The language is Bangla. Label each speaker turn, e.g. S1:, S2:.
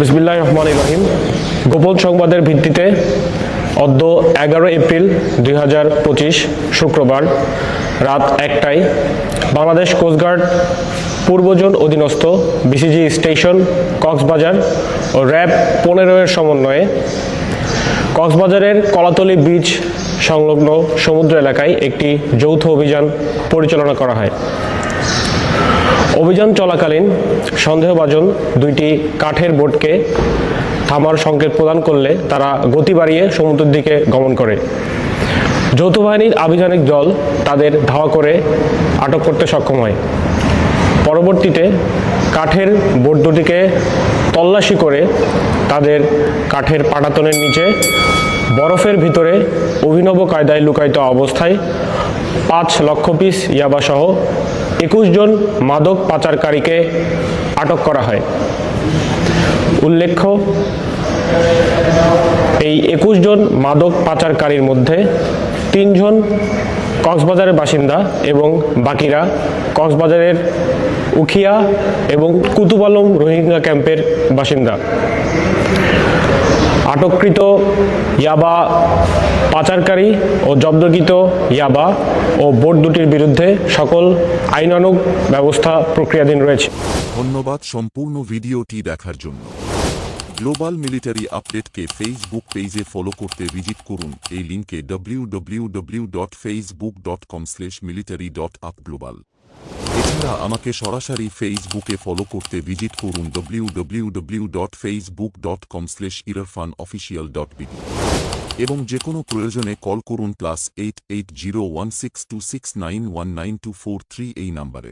S1: বিসমিল্লাহির রহমানির রহিম। গোপন সংবাদের ভিত্তিতে অদ্য 11 এপ্রিল 2025 শুক্রবার রাত 1টায় বাংলাদেশ কোস্টগার্ড পূর্ব জোন অধীনস্থ বিসিজি স্টেশন কক্সবাজার ও র্যাব 15-এর সমন্বয়ে কক্সবাজারের কলাতলী বিচ সংলগ্ন সমুদ্র এলাকায় একটি যৌথ অভিযান পরিচালনা করা হয়। অভিযান চলাকালীন সন্দেহভাজন দুইটি কাঠের বোটকে থামার সংকেত প্রদান করলে তারা গতি বাড়িয়ে সমুদ্রের দিকে গমন করে। যৌথ বাহিনীর আভিযানিক দল তাদের ধাওয়া করে আটক করতে সক্ষম হয়। পরবর্তীতে কাঠের বোট দুটিকে তল্লাশি করে তাদের কাঠের পাটাতনের নিচে বরফের ভিতরে অভিনব কায়দায় লুকায়িত অবস্থায় 5 লক্ষ পিস ইয়াবাসহ 21 জন মাদক পাচারকারীকে আটক করা হয়। উল্লেখ্য, এই 21 জন মাদক পাচারকারীর মধ্যে 3 জন কক্সবাজারের বাসিন্দা এবং বাকিরা কক্সবাজারের উখিয়া এবং কুতুব আলম রোহিঙ্গা ক্যাম্পের বাসিন্দা। আটককৃত ইয়াবা পাচারকারী ও জব্দকৃত ইয়াবা ও বোট দুটির বিরুদ্ধে সকল আইনানুগ ব্যবস্থা প্রক্রিয়াধীন রয়েছে।
S2: ধন্যবাদ সম্পূর্ণ ভিডিওটি দেখার জন্য। গ্লোবাল মিলিটারি আপডেটকে ফেসবুক পেজে ফলো করতে ভিজিট করুন এই লিঙ্কে www.facebook.com/military.upglobal। এছাড়া আমাকে সরাসরি ফেসবুকে ফলো করতে ভিজিট করুন www.facebook.com/irfanofficial.bd এবং যে কোনো প্রয়োজনে কল করুন +880162691924 এই নাম্বারে।